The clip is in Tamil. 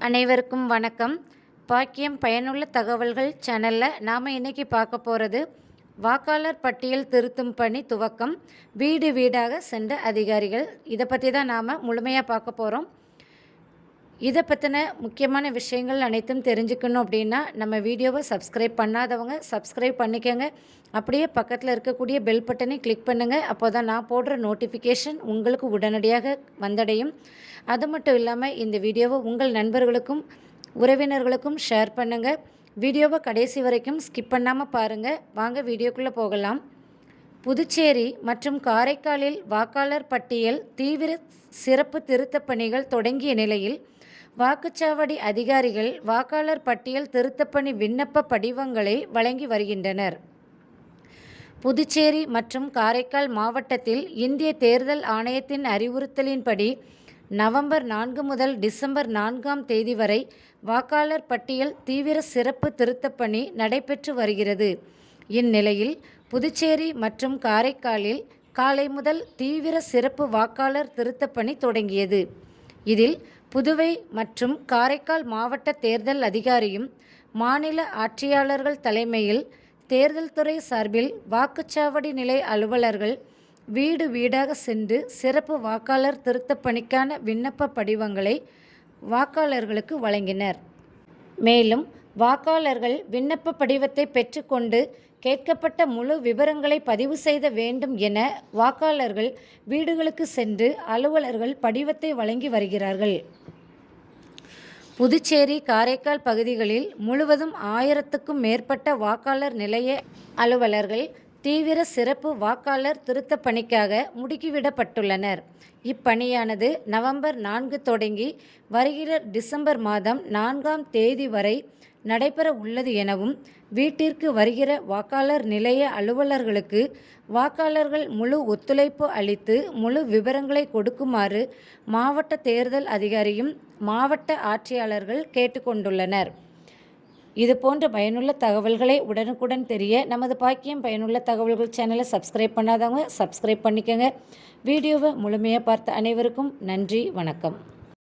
அனைவருக்கும் வணக்கம். பாக்கியம் பயனுள்ள தகவல்கள் சேனலில் நாம் இன்றைக்கி பார்க்க போகிறது வாக்காளர் பட்டியல் திருத்தும் பணி துவக்கம், வீடு வீடாக சென்ற அதிகாரிகள். இதை பற்றி தான் நாம் முழுமையாக பார்க்க போகிறோம். இதை பற்றின முக்கியமான விஷயங்கள் அனைத்தும் தெரிஞ்சுக்கணும் அப்படின்னா நம்ம வீடியோவை சப்ஸ்கிரைப் பண்ணாதவங்க சப்ஸ்கிரைப் பண்ணிக்கோங்க. அப்படியே பக்கத்தில் இருக்கக்கூடிய பெல் பட்டனை கிளிக் பண்ணுங்கள். அப்போ தான் நான் போடுற நோட்டிஃபிகேஷன் உங்களுக்கு உடனடியாக வந்தடையும். அது மட்டும் இல்லாமல் இந்த வீடியோவை உங்கள் நண்பர்களுக்கும் உறவினர்களுக்கும் ஷேர் பண்ணுங்கள். வீடியோவை கடைசி வரைக்கும் ஸ்கிப் பண்ணாமல் பாருங்கள். வாங்க வீடியோக்குள்ளே போகலாம். புதுச்சேரி மற்றும் காரைக்காலில் வாக்காளர் பட்டியல் தீவிர சிறப்பு திருத்தப் பணிகள் தொடங்கிய நிலையில் வாக்குச்சாவடி அதிகாரிகள் வாக்காளர் பட்டியல் திருத்தப்பணி விண்ணப்ப படிவங்களை வழங்கி வருகின்றனர். புதுச்சேரி மற்றும் காரைக்கால் மாவட்டத்தில் இந்திய தேர்தல் ஆணையத்தின் அறிவுறுத்தலின்படி நவம்பர் 4 முதல் டிசம்பர் 4 வரை வாக்காளர் பட்டியல் தீவிர சிறப்பு திருத்தப் பணி நடைபெற்று வருகிறது. இந்நிலையில் புதுச்சேரி மற்றும் காரைக்காலில் காலை முதல் தீவிர சிறப்பு வாக்காளர் திருத்தப் பணி தொடங்கியது. இதில் புதுவை மற்றும் காரைக்கால் மாவட்ட தேர்தல் அதிகாரியும் மாநில ஆட்சியாளர்கள் தலைமையில் தேர்தல் துறை சார்பில் வாக்குச்சாவடி நிலை அலுவலர்கள் வீடு வீடாக சென்று சிறப்பு வாக்காளர் திருத்தப் பணிக்கான விண்ணப்ப படிவங்களை வாக்காளர்களுக்கு வழங்கினர். மேலும் வாக்காளர்கள் விண்ணப்ப படிவத்தை பெற்றுக்கொண்டு கேட்கப்பட்ட முழு விவரங்களை பதிவு செய்த வேண்டும் என வாக்காளர்கள் வீடுகளுக்கு சென்று அலுவலர்கள் படிவத்தை வழங்கி வருகிறார்கள். புதுச்சேரி காரைக்கால் பகுதிகளில் முழுவதும் 1000க்கும் மேற்பட்ட வாக்காளர் நிலைய அலுவலர்கள் தீவிர சிறப்பு வாக்காளர் திருத்தப் பணிக்காக முடுக்கிவிடப்பட்டுள்ளனர். இப்பணியானது நவம்பர் 4 தொடங்கி வருகிற டிசம்பர் மாதம் 4 வரை நடைபெற உள்ளது எனவும் வீட்டிற்கு வருகிற வாக்காளர் நிலைய அலுவலர்களுக்கு வாக்காளர்கள் முழு ஒத்துழைப்பு அளித்து முழு விவரங்களை கொடுக்குமாறு மாவட்ட தேர்தல் அதிகாரியும் மாவட்ட ஆட்சியாளர்கள் கேட்டுக்கொண்டுள்ளனர். இது போன்ற பயனுள்ள தகவல்களை உடனுக்குடன் தெரிய நமது பாக்கியம் பயனுள்ள தகவல்கள் சேனலை சப்ஸ்கிரைப் பண்ணாதவங்க சப்ஸ்கிரைப் பண்ணிக்கோங்க. வீடியோவை முழுமையாக பார்த்த அனைவருக்கும் நன்றி, வணக்கம்.